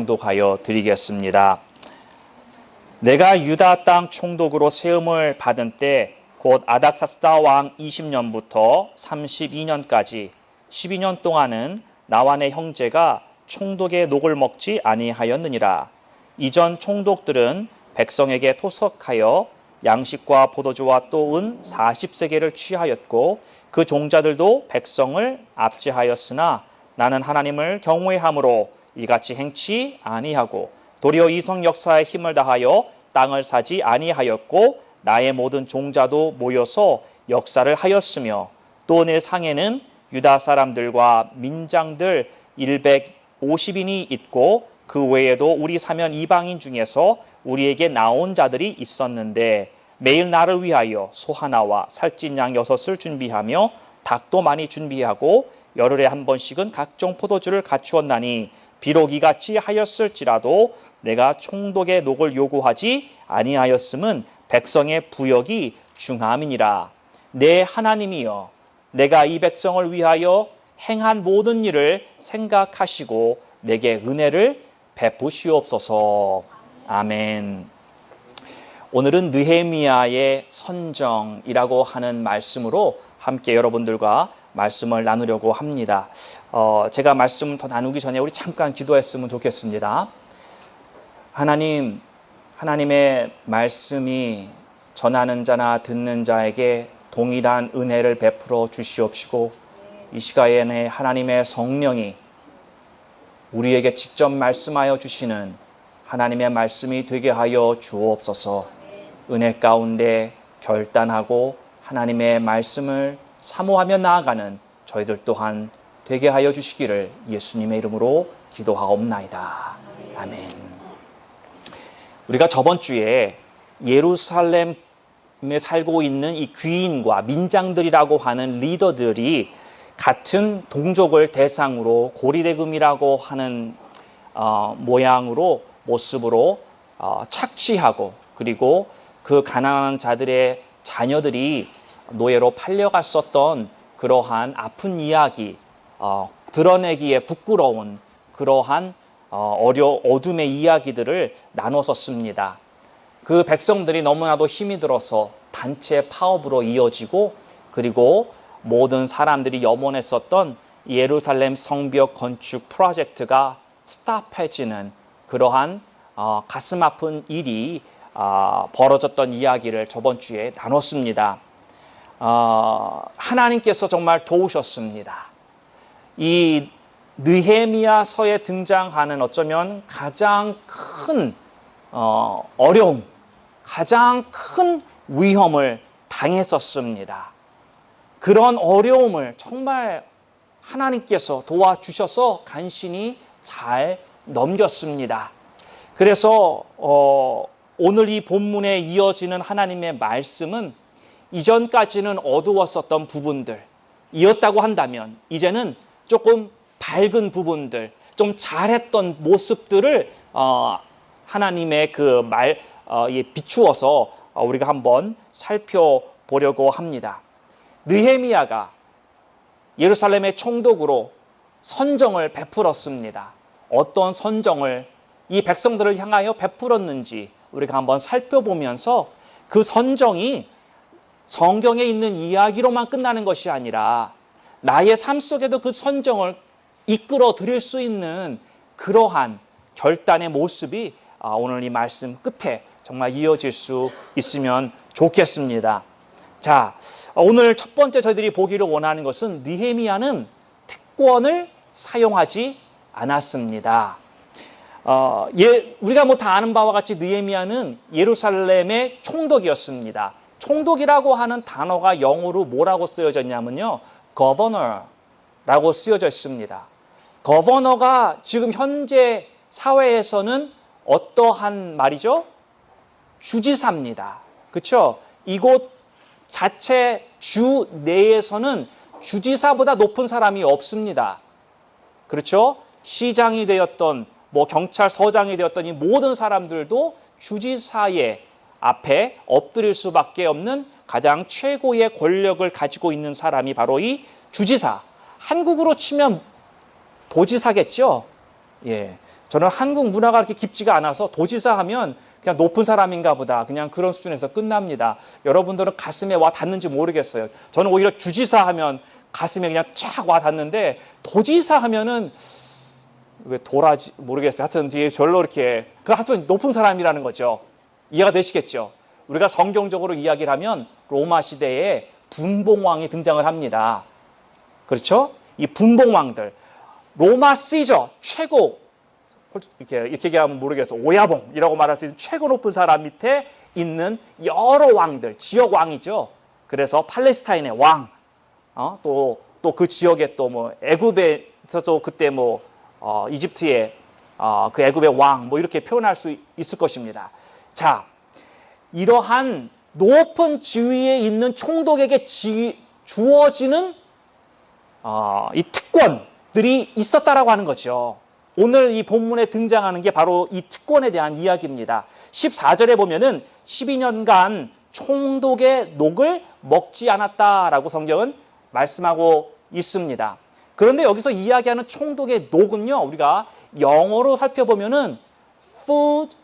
봉독하여 드리겠습니다. 내가 유다 땅 총독으로 세움을 받은 때 곧 아닥사스다 왕 20년부터 32년까지 12년 동안은 나와 내 형제가 총독의 녹을 먹지 아니하였느니라. 이전 총독들은 백성에게 토석하여 양식과 포도주와 또 은 40세겔을 취하였고 그 종자들도 백성을 압제하였으나 나는 하나님을 경외함으로 이같이 행치 아니하고 도리어 이성 역사에 힘을 다하여 땅을 사지 아니하였고 나의 모든 종자도 모여서 역사를 하였으며 또 내 상에는 유다 사람들과 민장들 150인이 있고 그 외에도 우리 사면 이방인 중에서 우리에게 나온 자들이 있었는데 매일 나를 위하여 소 하나와 살찐 양 6을 준비하며 닭도 많이 준비하고 열흘에 한 번씩은 각종 포도주를 갖추었나니 비록 이같이 하였을지라도 내가 총독의 녹을 요구하지 아니하였음은 백성의 부역이 중함이니라. 내 하나님이여 내가 이 백성을 위하여 행한 모든 일을 생각하시고 내게 은혜를 베푸시옵소서. 아멘. 오늘은 느헤미야의 선정이라고 하는 말씀으로 함께 여러분들과 말씀을 나누려고 합니다. 제가 말씀 더 나누기 전에 우리 잠깐 기도했으면 좋겠습니다. 하나님, 하나님의 말씀이 전하는 자나 듣는 자에게 동일한 은혜를 베풀어 주시옵시고 이 시간에 하나님의 성령이 우리에게 직접 말씀하여 주시는 하나님의 말씀이 되게 하여 주옵소서. 은혜 가운데 결단하고 하나님의 말씀을 사모하며 나아가는 저희들 또한 되게 하여 주시기를 예수님의 이름으로 기도하옵나이다. 아멘. 우리가 저번 주에 예루살렘에 살고 있는 이 귀인과 민장들이라고 하는 리더들이 같은 동족을 대상으로 고리대금이라고 하는 모습으로 착취하고 그리고 그 가난한 자들의 자녀들이 노예로 팔려갔었던 그러한 아픈 이야기, 드러내기에 부끄러운 그러한 어둠의 이야기들을 나눴었습니다. 그 백성들이 너무나도 힘이 들어서 단체 파업으로 이어지고 그리고 모든 사람들이 염원했었던 예루살렘 성벽 건축 프로젝트가 스탑해지는 그러한 가슴 아픈 일이 벌어졌던 이야기를 저번 주에 나눴습니다. 하나님께서 정말 도우셨습니다. 이 느헤미야서에 등장하는 어쩌면 가장 큰 어려움, 가장 큰 위험을 당했었습니다. 그런 어려움을 정말 하나님께서 도와주셔서 간신히 잘 넘겼습니다. 그래서 오늘 이 본문에 이어지는 하나님의 말씀은 이전까지는 어두웠었던 부분들 이었다고 한다면 이제는 조금 밝은 부분들, 좀 잘했던 모습들을 하나님의 비추어서 우리가 한번 살펴보려고 합니다. 느헤미야가 예루살렘의 총독으로 선정을 베풀었습니다. 어떤 선정을 이 백성들을 향하여 베풀었는지 우리가 한번 살펴보면서 그 선정이 성경에 있는 이야기로만 끝나는 것이 아니라 나의 삶 속에도 그 선정을 이끌어 드릴 수 있는 그러한 결단의 모습이 오늘 이 말씀 끝에 정말 이어질 수 있으면 좋겠습니다. 자, 오늘 첫 번째 저희들이 보기를 원하는 것은 느헤미야는 특권을 사용하지 않았습니다. 우리가 다 아는 바와 같이 느헤미야는 예루살렘의 총독이었습니다. 총독이라고 하는 단어가 영어로 뭐라고 쓰여졌냐면요, governor라고 쓰여져 있습니다. 거버너가 지금 현재 사회에서는 어떠한 말이죠? 주지사입니다. 그렇죠? 이곳 자체 주 내에서는 주지사보다 높은 사람이 없습니다. 그렇죠? 시장이 되었던 경찰서장이 되었던 이 모든 사람들도 주지사의 앞에 엎드릴 수밖에 없는 가장 최고의 권력을 가지고 있는 사람이 바로 이 주지사. 한국으로 치면 도지사겠죠? 예. 저는 한국 문화가 그렇게 깊지가 않아서 도지사 하면 그냥 높은 사람인가 보다. 그냥 그런 수준에서 끝납니다. 여러분들은 가슴에 와 닿는지 모르겠어요. 저는 오히려 주지사 하면 가슴에 그냥 쫙 와 닿는데 도지사 하면은 왜 도라지 모르겠어요. 하여튼 뒤에 별로 이렇게 하여튼 높은 사람이라는 거죠. 이해가 되시겠죠? 우리가 성경적으로 이야기를 하면 로마 시대에 분봉왕이 등장을 합니다. 그렇죠? 이 분봉왕들 로마 시저 최고 이렇게 얘기하면 모르겠어. 오야봉이라고 말할 수 있는 최고 높은 사람 밑에 있는 여러 왕들, 지역 왕이죠. 그래서 팔레스타인의 왕, 또 그 지역에 또 뭐 애굽에서도 그때 뭐 이집트의 그 애굽의 왕 뭐 이렇게 표현할 수 있을 것입니다. 자, 이러한 높은 지위에 있는 총독에게 주어지는 이 특권들이 있었다라고 하는 거죠. 오늘 이 본문에 등장하는 게 바로 이 특권에 대한 이야기입니다. 14절에 보면은 12년간 총독의 녹을 먹지 않았다라고 성경은 말씀하고 있습니다. 그런데 여기서 이야기하는 총독의 녹은요, 우리가 영어로 살펴보면은 food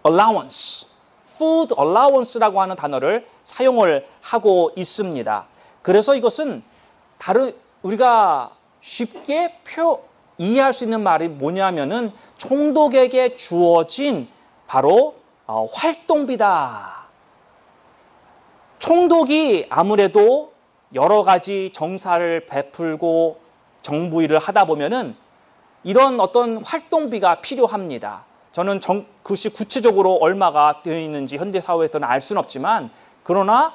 allowance, food allowance라고 하는 단어를 사용을 하고 있습니다. 그래서 이것은 우리가 쉽게 이해할 수 있는 말이 뭐냐면은 총독에게 주어진 바로 활동비다. 총독이 아무래도 여러 가지 정사를 베풀고 정부 일을 하다 보면은 이런 어떤 활동비가 필요합니다. 저는 그것이 구체적으로 얼마가 되어 있는지 현대 사회에서는 알 수는 없지만 그러나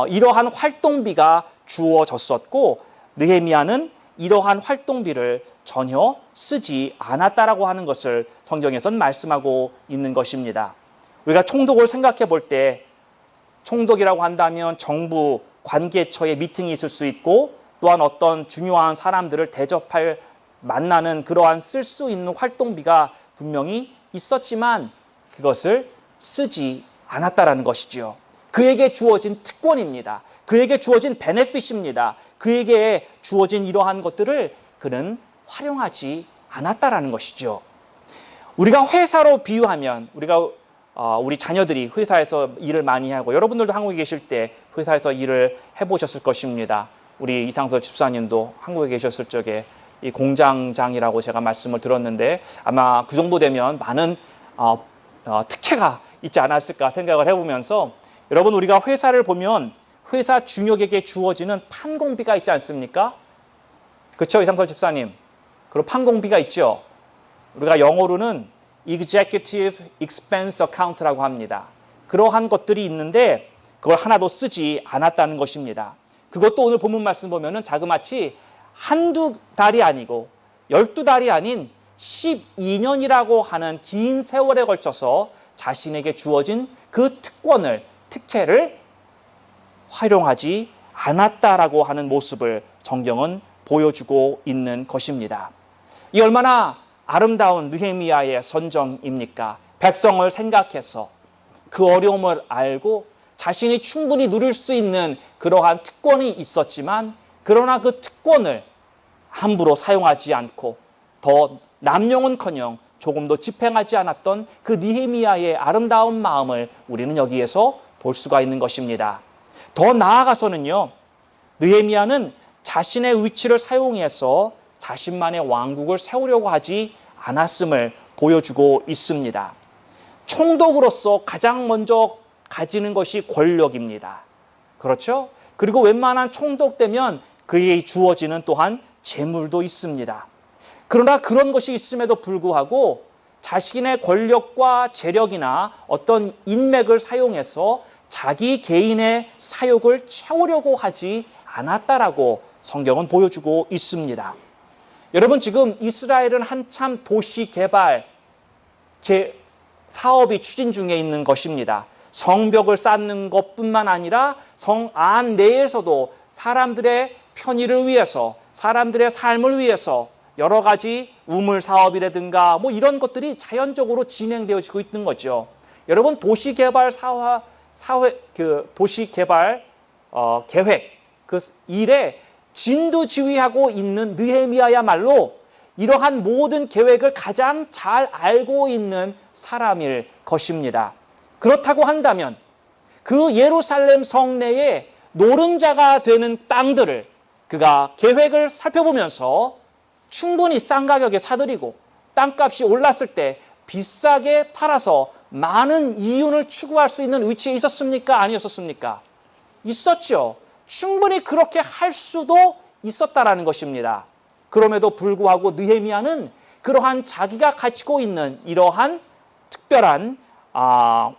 이러한 활동비가 주어졌었고 느헤미야는 이러한 활동비를 전혀 쓰지 않았다라고 하는 것을 성경에서는 말씀하고 있는 것입니다. 우리가 총독을 생각해 볼 때 총독이라고 한다면 정부 관계처의 미팅이 있을 수 있고 또한 어떤 중요한 사람들을 만나는 그러한 쓸 수 있는 활동비가 분명히 있었지만 그것을 쓰지 않았다라는 것이지요. 그에게 주어진 특권입니다. 그에게 주어진 베네핏입니다. 그에게 주어진 이러한 것들을 그는 활용하지 않았다라는 것이죠. 우리가 회사로 비유하면 우리 자녀들이 회사에서 일을 많이 하고 여러분들도 한국에 계실 때 회사에서 일을 해보셨을 것입니다. 우리 이상서 집사님도 한국에 계셨을 적에 이 공장장이라고 제가 말씀을 들었는데 아마 그 정도 되면 많은 특혜가 있지 않았을까 생각을 해보면서 여러분 우리가 회사를 보면 회사 중역에게 주어지는 판공비가 있지 않습니까? 그렇죠, 이상서 집사님? 그런 판공비가 있죠. 우리가 영어로는 Executive Expense Account라고 합니다. 그러한 것들이 있는데 그걸 하나도 쓰지 않았다는 것입니다. 그것도 오늘 본문 말씀 보면은 자그마치 한두 달이 아니고 12달이 아닌 12년이라고 하는 긴 세월에 걸쳐서 자신에게 주어진 그 특혜를 활용하지 않았다라고 하는 모습을 성경은 보여주고 있는 것입니다. 이 얼마나 아름다운 느헤미야의 선정입니까? 백성을 생각해서 그 어려움을 알고 자신이 충분히 누릴 수 있는 그러한 특권이 있었지만 그러나 그 특권을 함부로 사용하지 않고 더 남용은커녕 조금도 집행하지 않았던 그 느헤미야의 아름다운 마음을 우리는 여기에서 볼 수가 있는 것입니다. 더 나아가서는요, 느헤미야는 자신의 위치를 사용해서 자신만의 왕국을 세우려고 하지 않았음을 보여주고 있습니다. 총독으로서 가장 먼저 가지는 것이 권력입니다. 그렇죠? 그리고 웬만한 총독 되면 그에게 주어지는 또한 재물도 있습니다. 그러나 그런 것이 있음에도 불구하고 자신의 권력과 재력이나 어떤 인맥을 사용해서 자기 개인의 사욕을 채우려고 하지 않았다라고 성경은 보여주고 있습니다. 여러분 지금 이스라엘은 한참 도시 개발 사업이 추진 중에 있는 것입니다. 성벽을 쌓는 것뿐만 아니라 성 안 내에서도 사람들의 편의를 위해서 사람들의 삶을 위해서 여러 가지 우물 사업이라든가 뭐 이런 것들이 자연적으로 진행되어지고 있는 거죠. 여러분 도시개발 도시개발 계획 그 일에 진두지휘하고 있는 느헤미야야말로 이러한 모든 계획을 가장 잘 알고 있는 사람일 것입니다. 그렇다고 한다면 그 예루살렘 성내에 노른자가 되는 땅들을 그가 계획을 살펴보면서 충분히 싼 가격에 사들이고 땅값이 올랐을 때 비싸게 팔아서 많은 이윤을 추구할 수 있는 위치에 있었습니까? 아니었습니까? 있었죠. 충분히 그렇게 할 수도 있었다라는 것입니다. 그럼에도 불구하고 느헤미야는 그러한 자기가 가지고 있는 이러한 특별한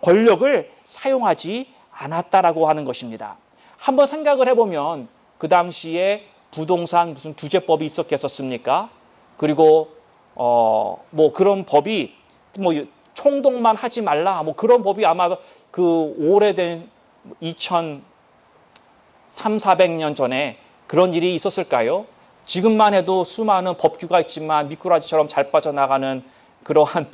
권력을 사용하지 않았다라고 하는 것입니다. 한번 생각을 해보면 그 당시에 부동산 무슨 규제법이 있었겠습니까? 그리고 뭐 그런 법이 뭐 총독만 하지 말라 뭐 그런 법이 아마 그 오래된 2300~400년 전에 그런 일이 있었을까요? 지금만 해도 수많은 법규가 있지만 미꾸라지처럼 잘 빠져나가는 그러한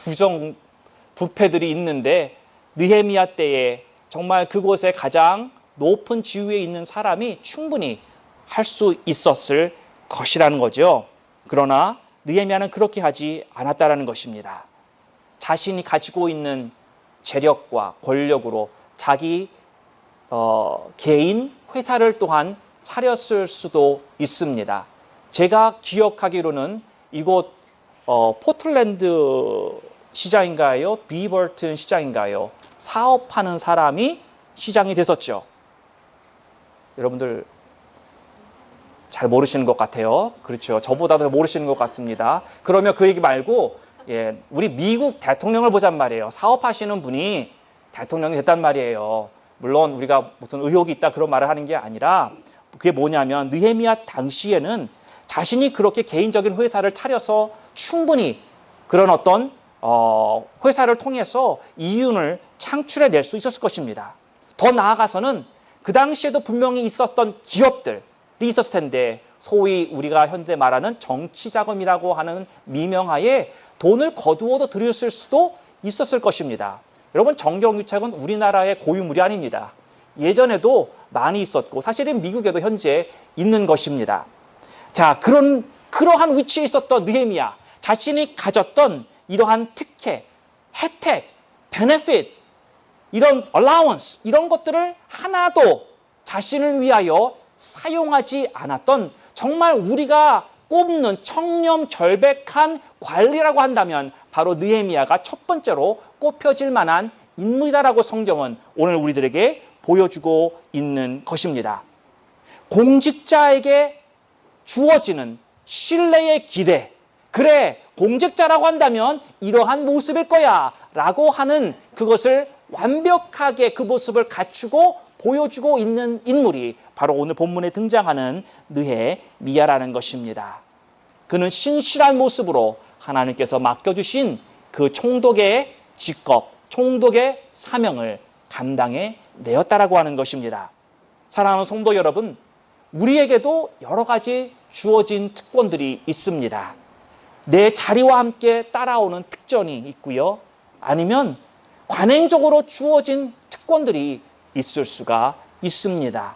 부패들이 있는데 느헤미야 때에 정말 그곳에 가장 높은 지위에 있는 사람이 충분히 할 수 있었을 것이라는 거죠. 그러나 느헤미야는 그렇게 하지 않았다라는 것입니다. 자신이 가지고 있는 재력과 권력으로 자기 개인 회사를 또한 차렸을 수도 있습니다. 제가 기억하기로는 이곳 포틀랜드 시장인가요? 비버튼 시장인가요? 사업하는 사람이 시장이 됐었죠. 여러분들 잘 모르시는 것 같아요. 그렇죠. 저보다도 모르시는 것 같습니다. 그러면 그 얘기 말고 우리 미국 대통령을 보잔 말이에요. 사업하시는 분이 대통령이 됐단 말이에요. 물론 우리가 무슨 의혹이 있다 그런 말을 하는 게 아니라 그게 뭐냐면 느헤미야 당시에는 자신이 그렇게 개인적인 회사를 차려서 충분히 그런 어떤 회사를 통해서 이윤을 창출해낼 수 있었을 것입니다. 더 나아가서는 그 당시에도 분명히 있었던 기업들이 있었을 텐데 소위 우리가 현대 말하는 정치자금이라고 하는 미명하에 돈을 거두어도 들였을 수도 있었을 것입니다. 여러분 정경유착은 우리나라의 고유물이 아닙니다. 예전에도 많이 있었고 사실은 미국에도 현재 있는 것입니다. 자, 그러한 위치에 있었던 느헤미야 자신이 가졌던 이러한 특혜, 혜택, 베네핏, 이런 allowance 이런 것들을 하나도 자신을 위하여 사용하지 않았던 정말 우리가 꼽는 청렴결백한 관리라고 한다면 바로 느헤미야가 첫 번째로 꼽혀질 만한 인물이다라고 성경은 오늘 우리들에게 보여주고 있는 것입니다. 공직자에게 주어지는 신뢰의 기대, 그래 공직자라고 한다면 이러한 모습일 거야 라고 하는 그것을 완벽하게 그 모습을 갖추고 보여주고 있는 인물이 바로 오늘 본문에 등장하는 느헤미야라는 것입니다. 그는 신실한 모습으로 하나님께서 맡겨주신 그 총독의 직업, 총독의 사명을 감당해 내었다라고 하는 것입니다. 사랑하는 성도 여러분, 우리에게도 여러 가지 주어진 특권들이 있습니다. 내 자리와 함께 따라오는 특전이 있고요. 아니면 관행적으로 주어진 특권들이 있을 수가 있습니다.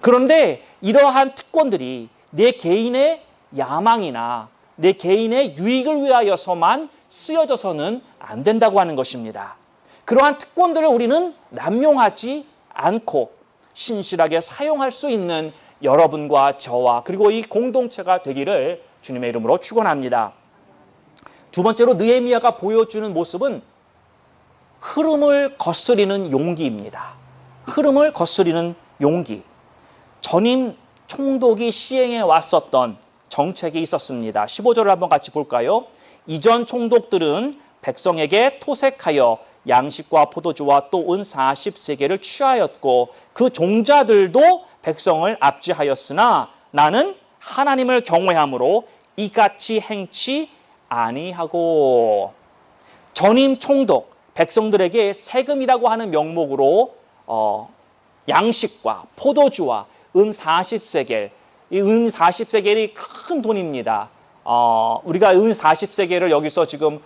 그런데 이러한 특권들이 내 개인의 야망이나 내 개인의 유익을 위하여서만 쓰여져서는 안 된다고 하는 것입니다. 그러한 특권들을 우리는 남용하지 않고 신실하게 사용할 수 있는 여러분과 저와 그리고 이 공동체가 되기를 주님의 이름으로 축원합니다. 두 번째로 느헤미야가 보여주는 모습은 흐름을 거스리는 용기입니다. 흐름을 거스리는 용기. 전임 총독이 시행해 왔었던 정책이 있었습니다. 15절을 한번 같이 볼까요? 이전 총독들은 백성에게 토색하여 양식과 포도주와 또 은 40세겔을 취하였고 그 종자들도 백성을 압제하였으나 나는 하나님을 경외함으로 이같이 행치 아니하고. 전임 총독 백성들에게 세금이라고 하는 명목으로 양식과 포도주와 은 40세겔, 이 은 40세겔이 큰 돈입니다. 우리가 은 40세겔을 여기서 지금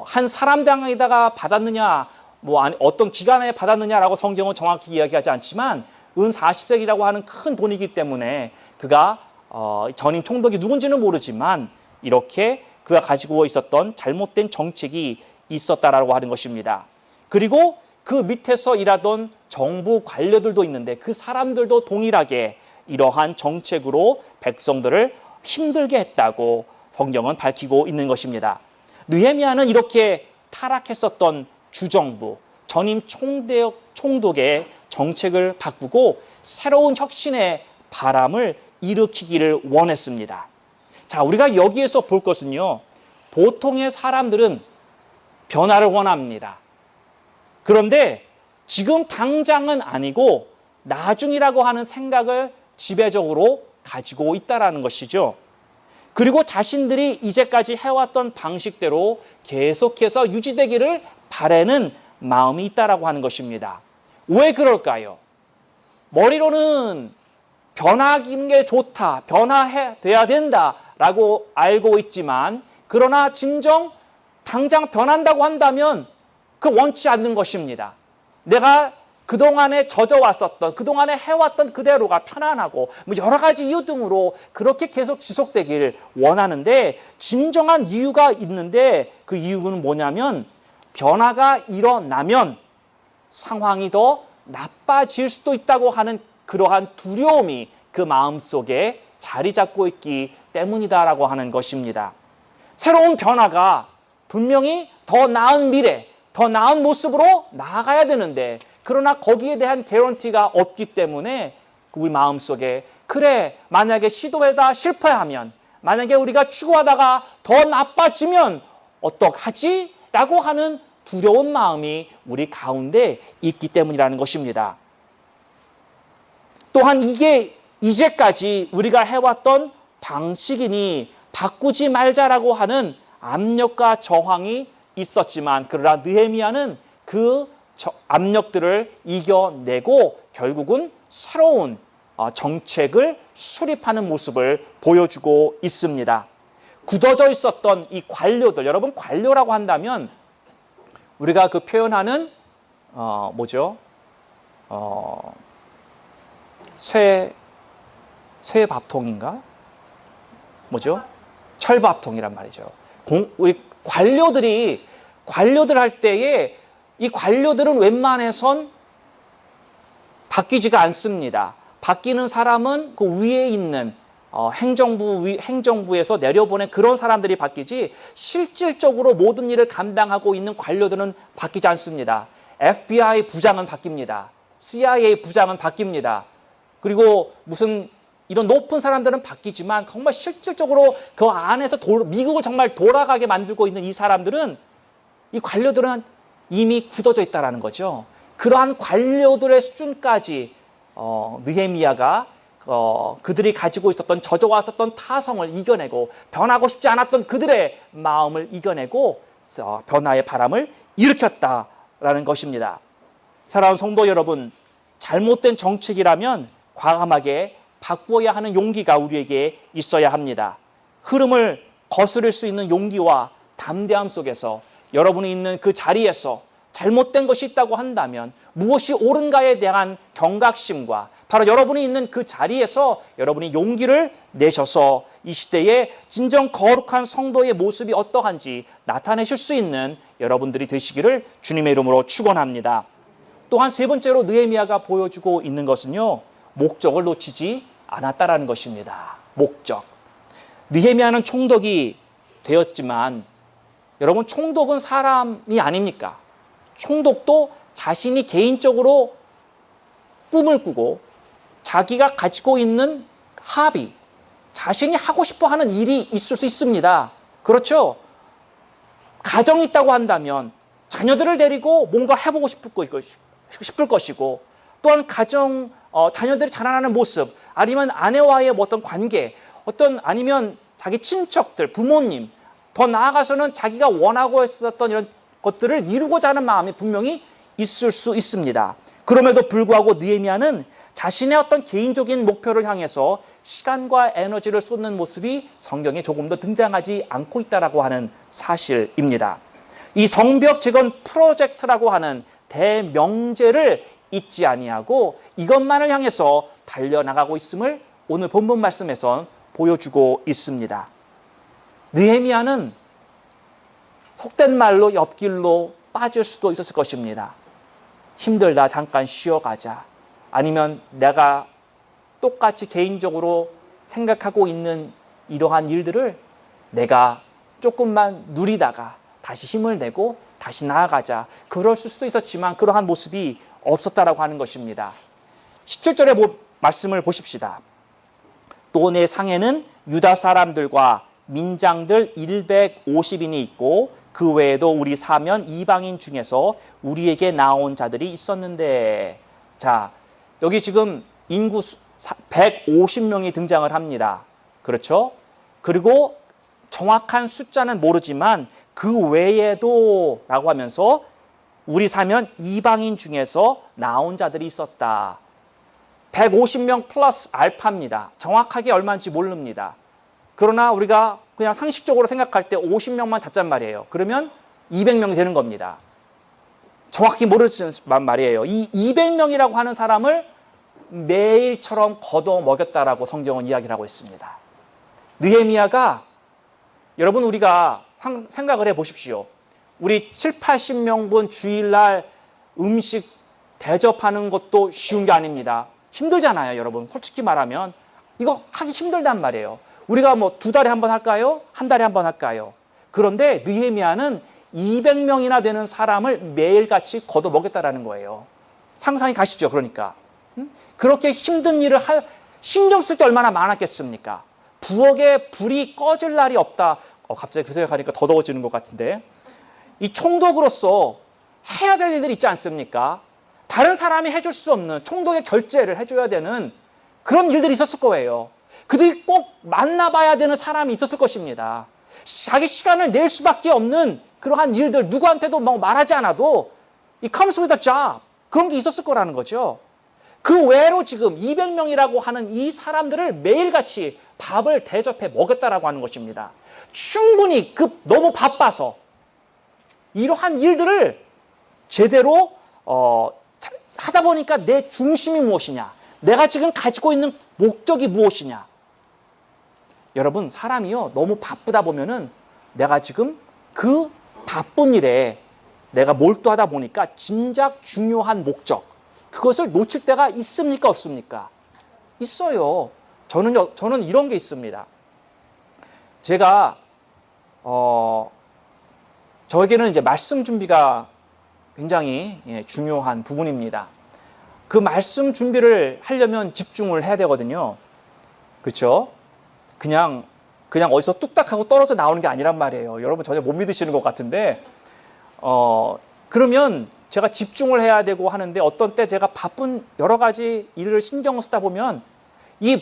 한 사람당에다가 받았느냐, 뭐 어떤 기간에 받았느냐라고 성경은 정확히 이야기하지 않지만 은 40세겔이라고 하는 큰 돈이기 때문에 그가 전임 총독이 누군지는 모르지만 이렇게 그가 가지고 있었던 잘못된 정책이 있었다라고 하는 것입니다. 그리고 그 밑에서 일하던 정부 관료들도 있는데 그 사람들도 동일하게 이러한 정책으로 백성들을 힘들게 했다고 성경은 밝히고 있는 것입니다. 느헤미야는 이렇게 타락했었던 주정부, 전임 총독의 정책을 바꾸고 새로운 혁신의 바람을 일으키기를 원했습니다. 자, 우리가 여기에서 볼 것은요, 보통의 사람들은 변화를 원합니다. 그런데 지금 당장은 아니고 나중이라고 하는 생각을 지배적으로 가지고 있다는 것이죠. 그리고 자신들이 이제까지 해왔던 방식대로 계속해서 유지되기를 바라는 마음이 있다라고 하는 것입니다. 왜 그럴까요? 머리로는 변화하는 게 좋다, 변화돼야 된다라고 알고 있지만 그러나 진정 당장 변한다고 한다면 그 원치 않는 것입니다. 내가 그동안에 젖어왔었던, 그동안에 해왔던 그대로가 편안하고 여러 가지 이유 등으로 그렇게 계속 지속되기를 원하는데 진정한 이유가 있는데 그 이유는 뭐냐면 변화가 일어나면 상황이 더 나빠질 수도 있다고 하는 그러한 두려움이 그 마음속에 자리 잡고 있기 때문이다라고 하는 것입니다. 새로운 변화가 분명히 더 나은 미래, 더 나은 모습으로 나아가야 되는데 그러나 거기에 대한 개런티가 없기 때문에 우리 마음속에 그래, 만약에 시도하다 실패하면, 만약에 우리가 추구하다가 더 나빠지면 어떡하지? 라고 하는 두려운 마음이 우리 가운데 있기 때문이라는 것입니다. 또한 이게 이제까지 우리가 해왔던 방식이니 바꾸지 말자라고 하는 압력과 저항이 있었지만 그러나 느헤미야는 그 압력들을 이겨내고 결국은 새로운 정책을 수립하는 모습을 보여주고 있습니다. 굳어져 있었던 이 관료들, 여러분 관료라고 한다면 우리가 그 표현하는 뭐죠? 쇠밥통인가? 뭐죠? 철밥통이란 말이죠. 우리 관료들 할 때에 이 관료들은 웬만해선 바뀌지가 않습니다. 바뀌는 사람은 그 위에 있는 행정부에서 내려보낸 그런 사람들이 바뀌지 실질적으로 모든 일을 감당하고 있는 관료들은 바뀌지 않습니다. FBI 부장은 바뀝니다. CIA 부장은 바뀝니다. 그리고 무슨 이런 높은 사람들은 바뀌지만 정말 실질적으로 그 안에서 미국을 정말 돌아가게 만들고 있는 이 사람들은, 이 관료들은 이미 굳어져 있다는 거죠. 그러한 관료들의 수준까지 느헤미야가 그들이 가지고 있었던 젖어왔었던 타성을 이겨내고 변하고 싶지 않았던 그들의 마음을 이겨내고 변화의 바람을 일으켰다라는 것입니다. 사랑하는 성도 여러분, 잘못된 정책이라면 과감하게 바꾸어야 하는 용기가 우리에게 있어야 합니다. 흐름을 거스를 수 있는 용기와 담대함 속에서 여러분이 있는 그 자리에서 잘못된 것이 있다고 한다면 무엇이 옳은가에 대한 경각심과 바로 여러분이 있는 그 자리에서 여러분이 용기를 내셔서 이 시대에 진정 거룩한 성도의 모습이 어떠한지 나타내실 수 있는 여러분들이 되시기를 주님의 이름으로 축원합니다. 또한 세 번째로 느헤미야가 보여주고 있는 것은요, 목적을 놓치지 않았다라는 것입니다. 목적. 느헤미야는 총독이 되었지만 여러분, 총독은 사람이 아닙니까? 총독도 자신이 개인적으로 꿈을 꾸고 자기가 가지고 있는 합의, 자신이 하고 싶어 하는 일이 있을 수 있습니다. 그렇죠? 가정이 있다고 한다면 자녀들을 데리고 뭔가 해보고 싶을 것이고, 또한 자녀들이 자라나는 모습, 아니면 아내와의 어떤 관계, 아니면 자기 친척들, 부모님, 더 나아가서는 자기가 원하고 했었던 이런 것들을 이루고자 하는 마음이 분명히 있을 수 있습니다. 그럼에도 불구하고 느헤미야는 자신의 어떤 개인적인 목표를 향해서 시간과 에너지를 쏟는 모습이 성경에 조금 더 등장하지 않고 있다라고 하는 사실입니다. 이 성벽 재건 프로젝트라고 하는 대명제를 잊지 아니하고 이것만을 향해서 달려나가고 있음을 오늘 본문 말씀에서 보여주고 있습니다. 느헤미야는 속된 말로 옆길로 빠질 수도 있었을 것입니다. 힘들다 잠깐 쉬어가자. 아니면 내가 똑같이 개인적으로 생각하고 있는 이러한 일들을 내가 조금만 누리다가 다시 힘을 내고 다시 나아가자. 그럴 수도 있었지만 그러한 모습이 없었다라고 하는 것입니다. 17절의 말씀을 보십시다. 또 내 상에는 유다 사람들과 민장들 150인이 있고 그 외에도 우리 사면 이방인 중에서 우리에게 나온 자들이 있었는데, 자, 여기 지금 인구 150명이 등장을 합니다. 그렇죠? 그리고 정확한 숫자는 모르지만 그 외에도 라고 하면서 우리 사면 이방인 중에서 나온 자들이 있었다. 150명 플러스 알파입니다. 정확하게 얼마인지 모릅니다. 그러나 우리가 그냥 상식적으로 생각할 때 50명만 잡잔 말이에요. 그러면 200명이 되는 겁니다. 정확히 모르지만 말이에요. 이 200명이라고 하는 사람을 매일처럼 걷어 먹였다라고 성경은 이야기를 하고 있습니다. 느헤미야가, 여러분 우리가 생각을 해보십시오. 우리 7, 80명분 주일날 음식 대접하는 것도 쉬운 게 아닙니다. 힘들잖아요, 여러분. 솔직히 말하면 이거 하기 힘들단 말이에요. 우리가 뭐 2달에 한 번 할까요? 한 달에 한 번 할까요? 그런데 느헤미야는 200명이나 되는 사람을 매일같이 걷어 먹였다라는 거예요. 상상이 가시죠? 그러니까 그렇게 힘든 일을 신경 쓸 때 얼마나 많았겠습니까? 부엌에 불이 꺼질 날이 없다. 갑자기 그 생각하니까 더 더워지는 것 같은데, 이 총독으로서 해야 될 일들이 있지 않습니까? 다른 사람이 해줄 수 없는 총독의 결제를 해줘야 되는 그런 일들이 있었을 거예요. 그들이 꼭 만나봐야 되는 사람이 있었을 것입니다. 자기 시간을 낼 수밖에 없는 그러한 일들, 누구한테도 뭐 말하지 않아도 it comes with a job, 그런 게 있었을 거라는 거죠. 그 외로 지금 200명이라고 하는 이 사람들을 매일같이 밥을 대접해 먹였다라고 하는 것입니다. 충분히 너무 바빠서 이러한 일들을 제대로 하다 보니까 내 중심이 무엇이냐, 내가 지금 가지고 있는 목적이 무엇이냐. 여러분, 사람이요, 너무 바쁘다 보면은 내가 지금 그 바쁜 일에 내가 몰두하다 보니까 진작 중요한 목적, 그것을 놓칠 때가 있습니까, 없습니까? 있어요. 저는 이런 게 있습니다. 제가 저에게는 이제 말씀 준비가 굉장히 중요한 부분입니다. 그 말씀 준비를 하려면 집중을 해야 되거든요. 그렇죠? 그냥 어디서 뚝딱하고 떨어져 나오는 게 아니란 말이에요. 여러분 전혀 못 믿으시는 것 같은데, 그러면 제가 집중을 해야 되고 하는데, 어떤 때 제가 바쁜 여러 가지 일을 신경을 쓰다 보면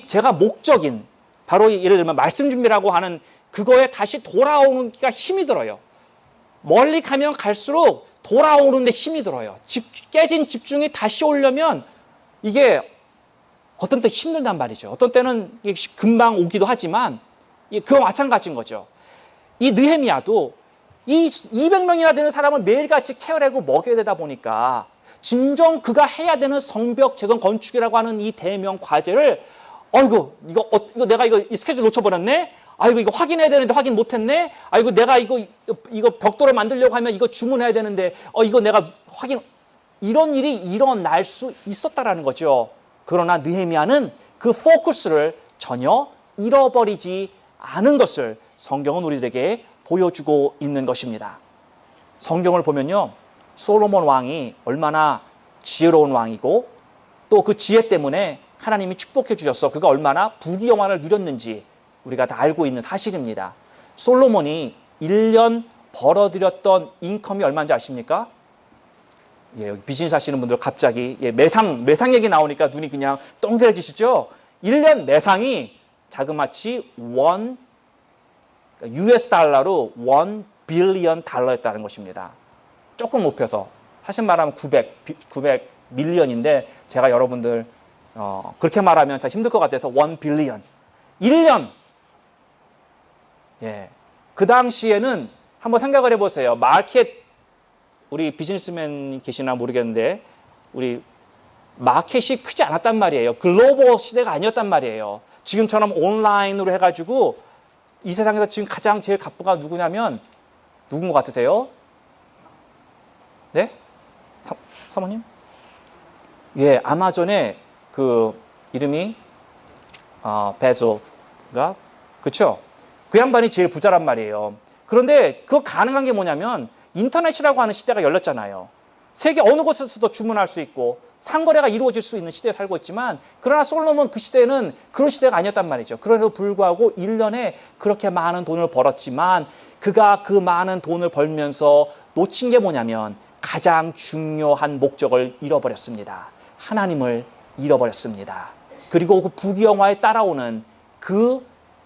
제가 목적인 바로 예를 들면 말씀 준비라고 하는 그거에 다시 돌아오기가 힘이 들어요. 멀리 가면 갈수록 돌아오는데 힘이 들어요. 깨진 집중이 다시 오려면 이게 어떤 때 힘들단 말이죠. 어떤 때는 금방 오기도 하지만 그거 마찬가지인 거죠. 이 느헤미야도 이 200명이나 되는 사람을 매일같이 케어하고 먹여야 되다 보니까 진정 그가 해야 되는 성벽 재건 건축이라고 하는 이 대명 과제를 이거 내가 이 스케줄 놓쳐버렸네. 아이고, 이거 확인해야 되는데 확인 못했네. 아이고, 내가 이거 벽돌을 만들려고 하면 이거 주문해야 되는데 이거 내가 이런 일이 일어날 수 있었다라는 거죠. 그러나 느헤미야는 그 포커스를 전혀 잃어버리지 않은 것을 성경은 우리들에게 보여주고 있는 것입니다. 성경을 보면요, 솔로몬 왕이 얼마나 지혜로운 왕이고 또 그 지혜 때문에 하나님이 축복해 주셔서 그가 얼마나 부귀영화를 누렸는지 우리가 다 알고 있는 사실입니다. 솔로몬이 1년 벌어들였던 인컴이 얼마인지 아십니까? 여기 비즈니스 하시는 분들 갑자기 매상 얘기 나오니까 눈이 그냥 동그래지시죠? 1년 매상이 자그마치 US 달러로 1 빌리언 달러였다는 것입니다. 조금 높여서 사실 말하면 900 밀리언인데 제가 여러분들 그렇게 말하면 참 힘들 것 같아서 1 빌리언 1년. 그 당시에는 한번 생각을 해보세요. 마켓, 우리 비즈니스맨 계시나 모르겠는데 우리 마켓이 크지 않았단 말이에요. 글로벌 시대가 아니었단 말이에요. 지금처럼 온라인으로 해가지고 이 세상에서 지금 가장 제일 갑부가 누구냐면 누군 것 같으세요? 네? 사모님? 예, 아마존의 그 이름이 베조가 그쵸? 그 양반이 제일 부자란 말이에요. 그런데 그거 가능한 게 뭐냐면 인터넷이라고 하는 시대가 열렸잖아요. 세계 어느 곳에서도 주문할 수 있고 상거래가 이루어질 수 있는 시대에 살고 있지만 그러나 솔로몬 그 시대는 그런 시대가 아니었단 말이죠. 그럼에도 불구하고 1년에 그렇게 많은 돈을 벌었지만 그가 그 많은 돈을 벌면서 놓친 게 뭐냐면 가장 중요한 목적을 잃어버렸습니다. 하나님을 잃어버렸습니다. 그리고 그 부귀영화에 따라오는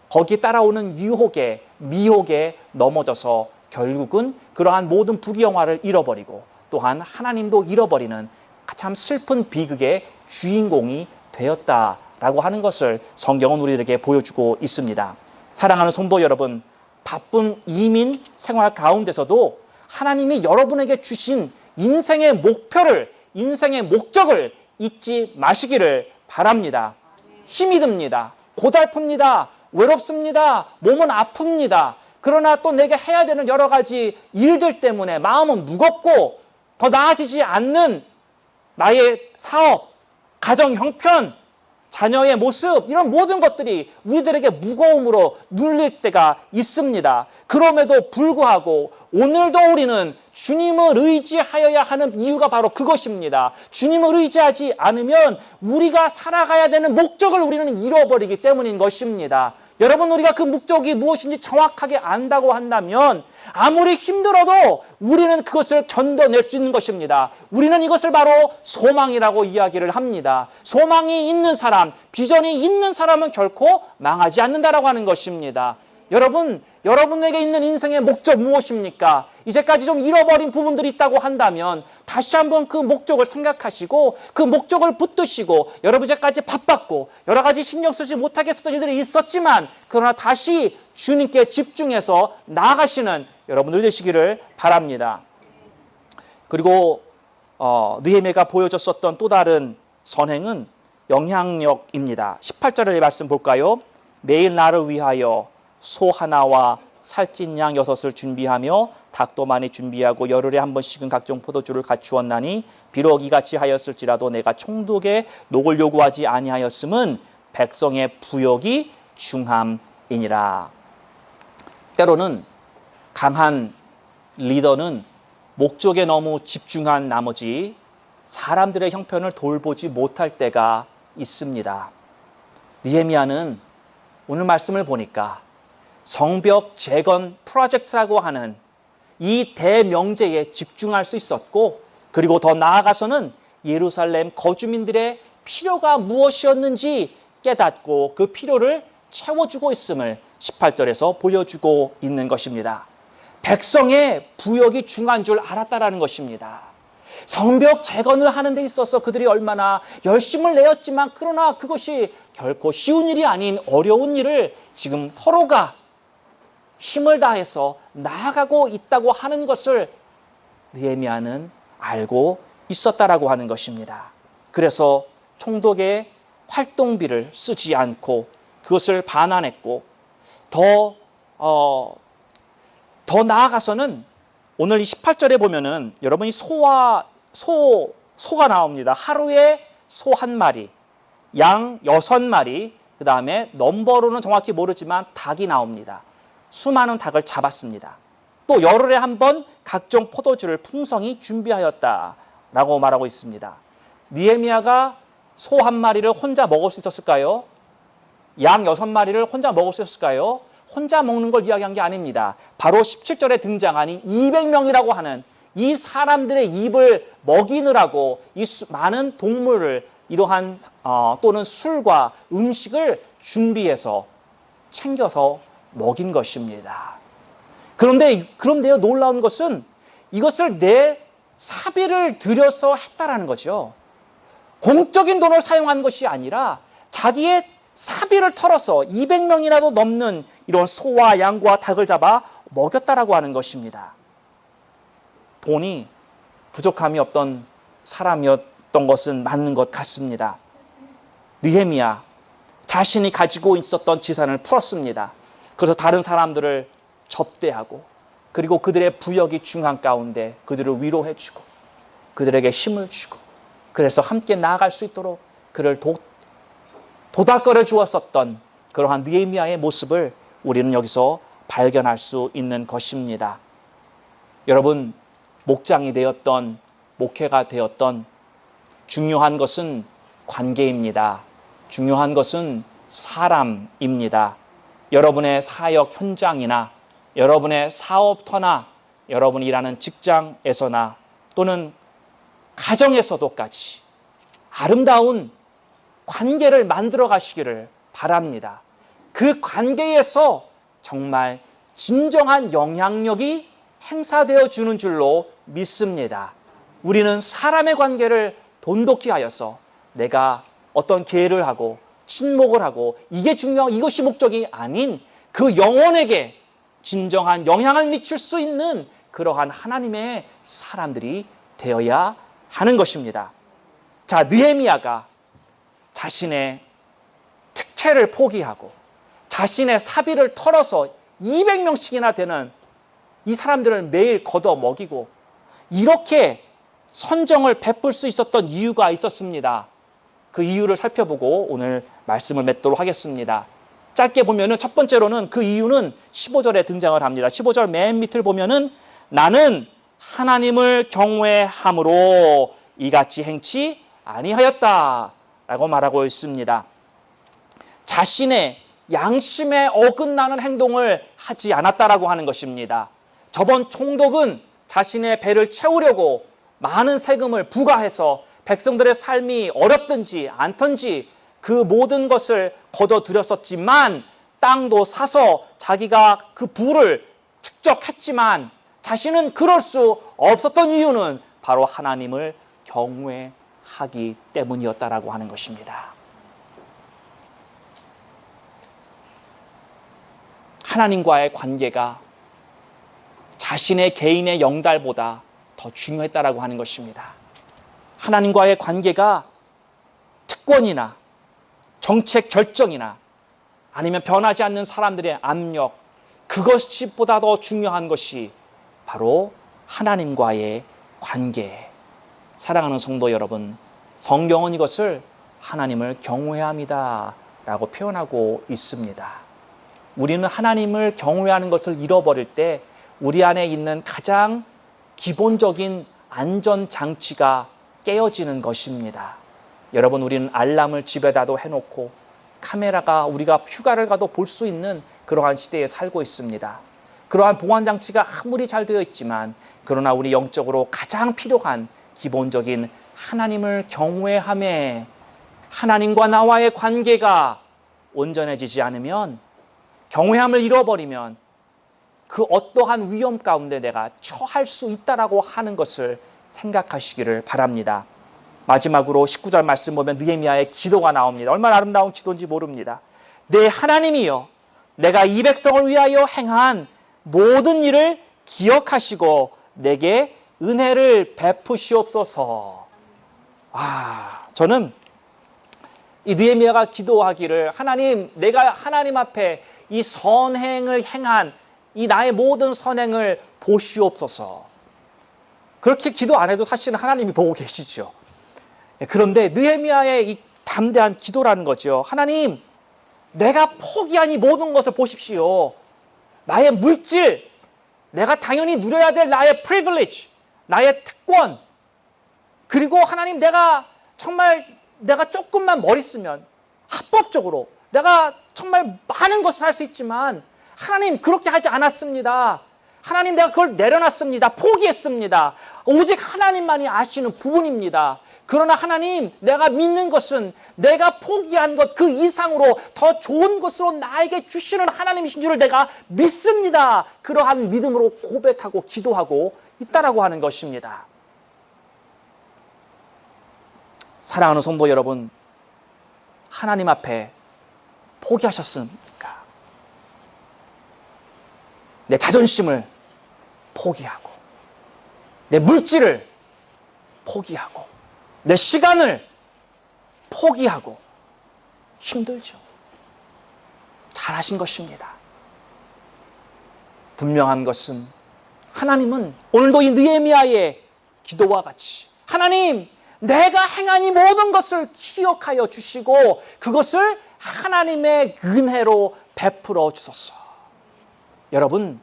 거기에 따라오는 유혹에 미혹에 넘어져서 결국은 그러한 모든 부귀영화를 잃어버리고 또한 하나님도 잃어버리는 참 슬픈 비극의 주인공이 되었다라고 하는 것을 성경은 우리들에게 보여주고 있습니다. 사랑하는 성도 여러분, 바쁜 이민 생활 가운데서도 하나님이 여러분에게 주신 인생의 목표를, 인생의 목적을 잊지 마시기를 바랍니다. 힘이 듭니다. 고달픕니다. 외롭습니다. 몸은 아픕니다. 그러나 또 내게 해야 되는 여러 가지 일들 때문에 마음은 무겁고 더 나아지지 않는 나의 사업, 가정 형편, 자녀의 모습 이런 모든 것들이 우리들에게 무거움으로 눌릴 때가 있습니다. 그럼에도 불구하고 오늘도 우리는 주님을 의지하여야 하는 이유가 바로 그것입니다. 주님을 의지하지 않으면 우리가 살아가야 되는 목적을 우리는 잃어버리기 때문인 것입니다. 여러분, 우리가 그 목적이 무엇인지 정확하게 안다고 한다면 아무리 힘들어도 우리는 그것을 견뎌낼 수 있는 것입니다. 우리는 이것을 바로 소망이라고 이야기를 합니다. 소망이 있는 사람, 비전이 있는 사람은 결코 망하지 않는다라고 하는 것입니다. 여러분, 여러분에게 있는 인생의 목적 무엇입니까? 이제까지 좀 잃어버린 부분들이 있다고 한다면 다시 한번 그 목적을 생각하시고 그 목적을 붙드시고 여러분 이제까지 바빴고 여러 가지 신경 쓰지 못하게 했었던 일들이 있었지만 그러나 다시 주님께 집중해서 나아가시는 여러분들 되시기를 바랍니다. 그리고 느헤미야가 보여줬었던 또 다른 선행은 영향력입니다. 18절의 말씀 볼까요? 매일 나를 위하여 소 하나와 살찐 양 6을 준비하며 닭도 많이 준비하고 열흘에 한 번씩은 각종 포도주를 갖추었나니 비록 이같이 하였을지라도 내가 총독의 녹을 요구하지 아니하였음은 백성의 부역이 중함이니라. 때로는 강한 리더는 목적에 너무 집중한 나머지 사람들의 형편을 돌보지 못할 때가 있습니다. 느헤미야는 오늘 말씀을 보니까 성벽 재건 프로젝트라고 하는 이 대명제에 집중할 수 있었고 그리고 더 나아가서는 예루살렘 거주민들의 필요가 무엇이었는지 깨닫고 그 필요를 채워주고 있음을 18절에서 보여주고 있는 것입니다. 백성의 부역이 중요한 줄 알았다라는 것입니다. 성벽 재건을 하는 데 있어서 그들이 얼마나 열심을 내었지만 그러나 그것이 결코 쉬운 일이 아닌 어려운 일을 지금 서로가 힘을 다해서 나아가고 있다고 하는 것을 느헤미야는 알고 있었다라고 하는 것입니다. 그래서 총독의 활동비를 쓰지 않고 그것을 반환했고 더 나아가서는 오늘 이 18절에 보면은 여러분이 소가 나옵니다. 하루에 소 1마리, 양 6마리, 그 다음에 넘버로는 정확히 모르지만 닭이 나옵니다. 수많은 닭을 잡았습니다. 또 열흘에 한 번 각종 포도주를 풍성히 준비하였다라고 말하고 있습니다. 느헤미야가 소 1마리를 혼자 먹을 수 있었을까요? 양 6마리를 혼자 먹을 수 있었을까요? 혼자 먹는 걸 이야기한 게 아닙니다. 바로 17절에 등장한 이 200명이라고 하는 이 사람들의 입을 먹이느라고 이 많은 동물을 이러한 또는 술과 음식을 준비해서 챙겨서 먹인 것입니다. 그런데요, 놀라운 것은 이것을 내 사비를 들여서 했다라는 거죠. 공적인 돈을 사용한 것이 아니라 자기의 사비를 털어서 200명이라도 넘는 이런 소와 양과 닭을 잡아 먹였다라고 하는 것입니다. 돈이 부족함이 없던 사람이었던 것은 맞는 것 같습니다. 느헤미야 자신이 가지고 있었던 지산을 풀었습니다. 그래서 다른 사람들을 접대하고 그리고 그들의 부역이 중한 가운데 그들을 위로해주고 그들에게 힘을 주고 그래서 함께 나아갈 수 있도록 그를 도닥거려 주었었던 그러한 느헤미야의 모습을 우리는 여기서 발견할 수 있는 것입니다. 여러분, 목장이 되었던 목회가 되었던 중요한 것은 관계입니다. 중요한 것은 사람입니다. 여러분의 사역 현장이나 여러분의 사업터나 여러분이 일하는 직장에서나 또는 가정에서도까지 아름다운 관계를 만들어 가시기를 바랍니다. 그 관계에서 정말 진정한 영향력이 행사되어 주는 줄로 믿습니다. 우리는 사람의 관계를 돈독히 하여서 내가 어떤 계를 하고 친목을 하고 이게 중요하고 이것이 목적이 아닌 그 영혼에게 진정한 영향을 미칠 수 있는 그러한 하나님의 사람들이 되어야 하는 것입니다. 자, 느헤미야가 자신의 특채를 포기하고 자신의 사비를 털어서 200명씩이나 되는 이 사람들을 매일 걷어 먹이고 이렇게 선정을 베풀 수 있었던 이유가 있었습니다. 그 이유를 살펴보고 오늘 말씀을 맺도록 하겠습니다. 짧게 보면은 첫 번째로는 그 이유는 15절에 등장을 합니다. 15절 맨 밑을 보면은 나는 하나님을 경외함으로 이같이 행치 아니하였다 라고 말하고 있습니다. 자신의 양심에 어긋나는 행동을 하지 않았다라고 하는 것입니다. 저번 총독은 자신의 배를 채우려고 많은 세금을 부과해서 백성들의 삶이 어렵든지 않든지 그 모든 것을 거둬들였었지만 땅도 사서 자기가 그 부를 축적했지만 자신은 그럴 수 없었던 이유는 바로 하나님을 경외하기 때문이었다라고 하는 것입니다. 하나님과의 관계가 자신의 개인의 영달보다 더 중요했다라고 하는 것입니다. 하나님과의 관계가 특권이나 정책 결정이나 아니면 변하지 않는 사람들의 압력, 그것보다 더 중요한 것이 바로 하나님과의 관계. 사랑하는 성도 여러분, 성경은 이것을 하나님을 경외합니다 라고 표현하고 있습니다. 우리는 하나님을 경외하는 것을 잃어버릴 때 우리 안에 있는 가장 기본적인 안전장치가 깨어지는 것입니다. 여러분, 우리는 알람을 집에다도 해놓고 카메라가 우리가 휴가를 가도 볼 수 있는 그러한 시대에 살고 있습니다. 그러한 보안장치가 아무리 잘 되어 있지만 그러나 우리 영적으로 가장 필요한 기본적인 하나님을 경외함에 하나님과 나와의 관계가 온전해지지 않으면 경외함을 잃어버리면 그 어떠한 위험 가운데 내가 처할 수 있다라고 하는 것을 생각하시기를 바랍니다. 마지막으로 19절 말씀 보면 느헤미야의 기도가 나옵니다. 얼마나 아름다운 기도인지 모릅니다. 내 하나님이여, 내가 이 백성을 위하여 행한 모든 일을 기억하시고 내게 은혜를 베푸시옵소서. 저는 이 느헤미야가 기도하기를 하나님, 내가 하나님 앞에 이 선행을 행한 이 나의 모든 선행을 보시옵소서. 그렇게 기도 안 해도 사실은 하나님이 보고 계시죠. 그런데 느헤미야의 이 담대한 기도라는 거죠. 하나님, 내가 포기한 이 모든 것을 보십시오. 나의 물질, 내가 당연히 누려야 될 나의 privilege, 나의 특권, 그리고 하나님, 내가 조금만 머리 쓰면 합법적으로 내가 정말 많은 것을 할 수 있지만 하나님, 그렇게 하지 않았습니다. 하나님, 내가 그걸 내려놨습니다. 포기했습니다. 오직 하나님만이 아시는 부분입니다. 그러나 하나님, 내가 믿는 것은 내가 포기한 것 그 이상으로 더 좋은 것으로 나에게 주시는 하나님이신 줄을 내가 믿습니다. 그러한 믿음으로 고백하고 기도하고 있다라고 하는 것입니다. 사랑하는 성도 여러분, 하나님 앞에 포기하셨습니까? 내 자존심을 포기하고 내 물질을 포기하고 내 시간을 포기하고 힘들죠. 잘하신 것입니다. 분명한 것은 하나님은 오늘도 이 느헤미야의 기도와 같이 하나님, 내가 행한 이 모든 것을 기억하여 주시고 그것을 하나님의 은혜로 베풀어 주소서. 여러분,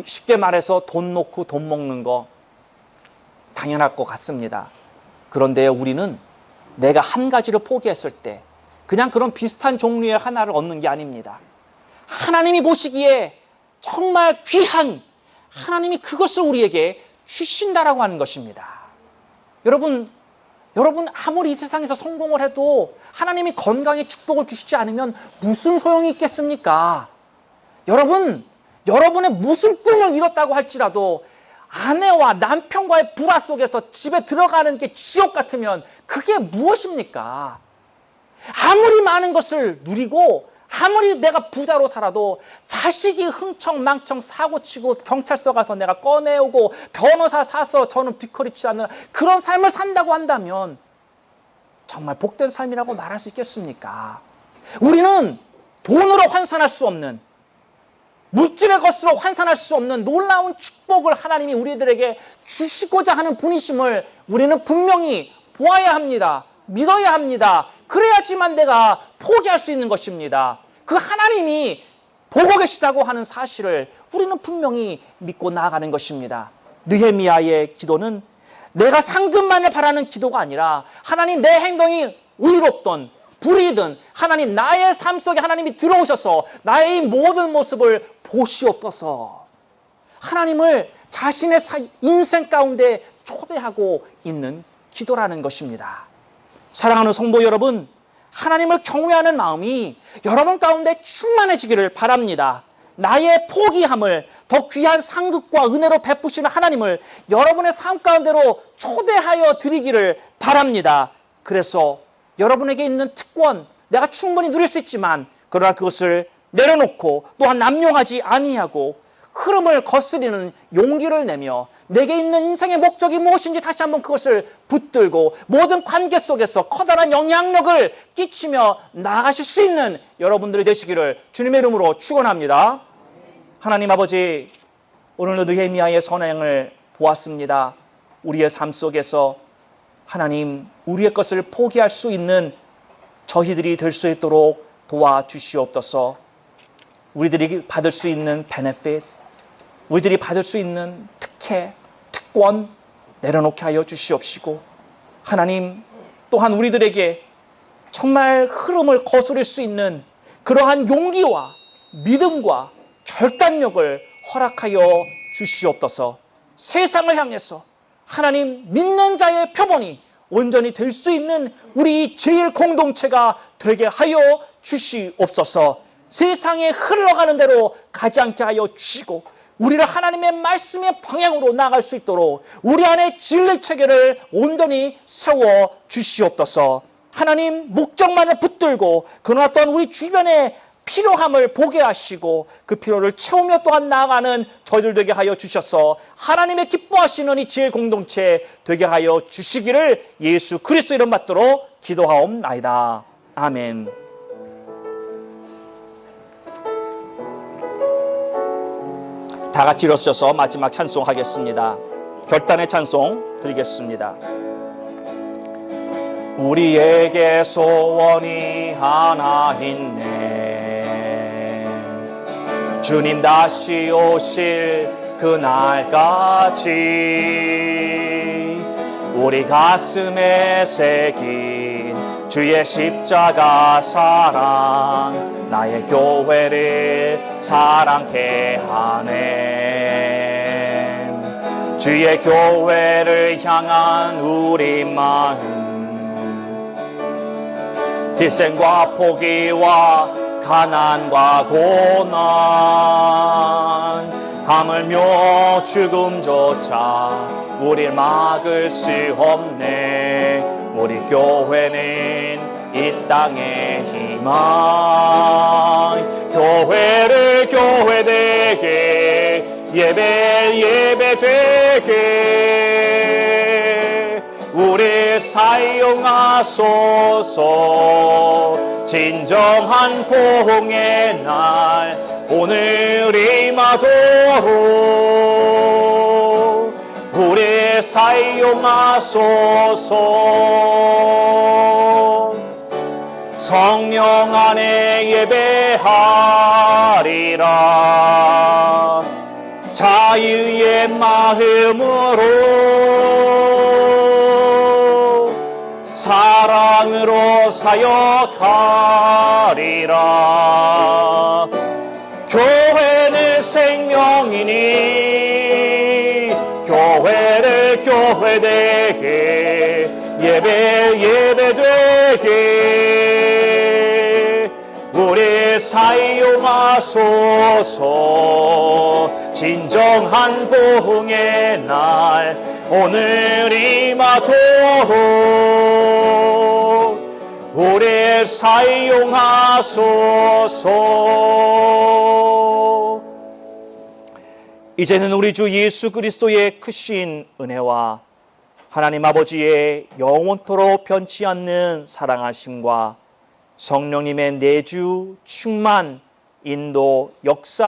쉽게 말해서 돈 놓고 돈 먹는 거 당연할 것 같습니다. 그런데 우리는 내가 한 가지를 포기했을 때 그냥 그런 비슷한 종류의 하나를 얻는 게 아닙니다. 하나님이 보시기에 정말 귀한 하나님이 그것을 우리에게 주신다라고 하는 것입니다. 여러분 아무리 이 세상에서 성공을 해도 하나님이 건강에 축복을 주시지 않으면 무슨 소용이 있겠습니까? 여러분의 무슨 꿈을 이뤘다고 할지라도 아내와 남편과의 불화 속에서 집에 들어가는 게 지옥 같으면 그게 무엇입니까? 아무리 많은 것을 누리고 아무리 내가 부자로 살아도 자식이 흥청망청 사고치고 경찰서 가서 내가 꺼내오고 변호사 사서 저는 뒷허리치지 않는 그런 삶을 산다고 한다면 정말 복된 삶이라고 말할 수 있겠습니까? 우리는 돈으로 환산할 수 없는, 물질의 것으로 환산할 수 없는 놀라운 축복을 하나님이 우리들에게 주시고자 하는 분이심을 우리는 분명히 보아야 합니다. 믿어야 합니다. 그래야지만 내가 포기할 수 있는 것입니다. 그 하나님이 보고 계시다고 하는 사실을 우리는 분명히 믿고 나아가는 것입니다. 느헤미야의 기도는 내가 상급만을 바라는 기도가 아니라 하나님, 내 행동이 의롭던 불의든 하나님, 나의 삶 속에 하나님이 들어오셔서 나의 이 모든 모습을 보시옵소서. 하나님을 자신의 인생 가운데 초대하고 있는 기도라는 것입니다. 사랑하는 성도 여러분, 하나님을 경외하는 마음이 여러분 가운데 충만해지기를 바랍니다. 나의 포기함을 더 귀한 상급과 은혜로 베푸시는 하나님을 여러분의 삶 가운데로 초대하여 드리기를 바랍니다. 그래서 여러분에게 있는 특권, 내가 충분히 누릴 수 있지만 그러나 그것을 내려놓고 또한 남용하지 아니하고 흐름을 거스리는 용기를 내며 내게 있는 인생의 목적이 무엇인지 다시 한번 그것을 붙들고 모든 관계 속에서 커다란 영향력을 끼치며 나아가실 수 있는 여러분들이 되시기를 주님의 이름으로 축원합니다. 하나님 아버지, 오늘도 느헤미야의 선행을 보았습니다. 우리의 삶 속에서 하나님, 우리의 것을 포기할 수 있는 저희들이 될 수 있도록 도와주시옵소서. 우리들이 받을 수 있는 베네핏, 우리들이 받을 수 있는 특혜, 특권 내려놓게 하여 주시옵시고, 하나님 또한 우리들에게 정말 흐름을 거스릴 수 있는 그러한 용기와 믿음과 결단력을 허락하여 주시옵소서. 세상을 향해서 하나님 믿는 자의 표본이 온전히 될 수 있는 우리 제일 공동체가 되게 하여 주시옵소서. 세상에 흘러가는 대로 가지 않게 하여 주시고 우리를 하나님의 말씀의 방향으로 나아갈 수 있도록 우리 안에 진리 체계를 온전히 세워 주시옵소서. 하나님, 목적만을 붙들고 그러나 또한 우리 주변에 필요함을 보게 하시고 그 필요를 채우며 또한 나아가는 저희들 되게 하여 주셔서 하나님의 기뻐하시는 이 지혜 공동체 되게 하여 주시기를 예수 그리스도 이름 받도록 기도하옵나이다. 아멘. 다 같이 일어서서 마지막 찬송하겠습니다. 결단의 찬송 드리겠습니다. 우리에게 소원이 하나 있네. 주님 다시 오실 그날까지 우리 가슴에 새긴 주의 십자가 사랑 나의 교회를 사랑케 하네. 주의 교회를 향한 우리 마음 희생과 포기와 가난과 고난 하물며 죽음조차 우릴 막을 수 없네. 우리 교회는 이 땅의 희망 교회를 교회되게 예배되게 우리 사용하소서. 진정한 포옹의 날 오늘 임하도록 우리 사용하소서. 성령 안에 예배하리라. 자유의 마음으로 사랑으로 사역하리라. 교회는 생명이니 교회를 교회되게 예배되게 우리 사용하소서. 진정한 부흥의 날 오늘 임하도록 우리 사용하소서. 이제는 우리 주 예수 그리스도의 크신 은혜와 하나님 아버지의 영원토록 변치 않는 사랑하심과 성령님의 내주 충만 인도 역사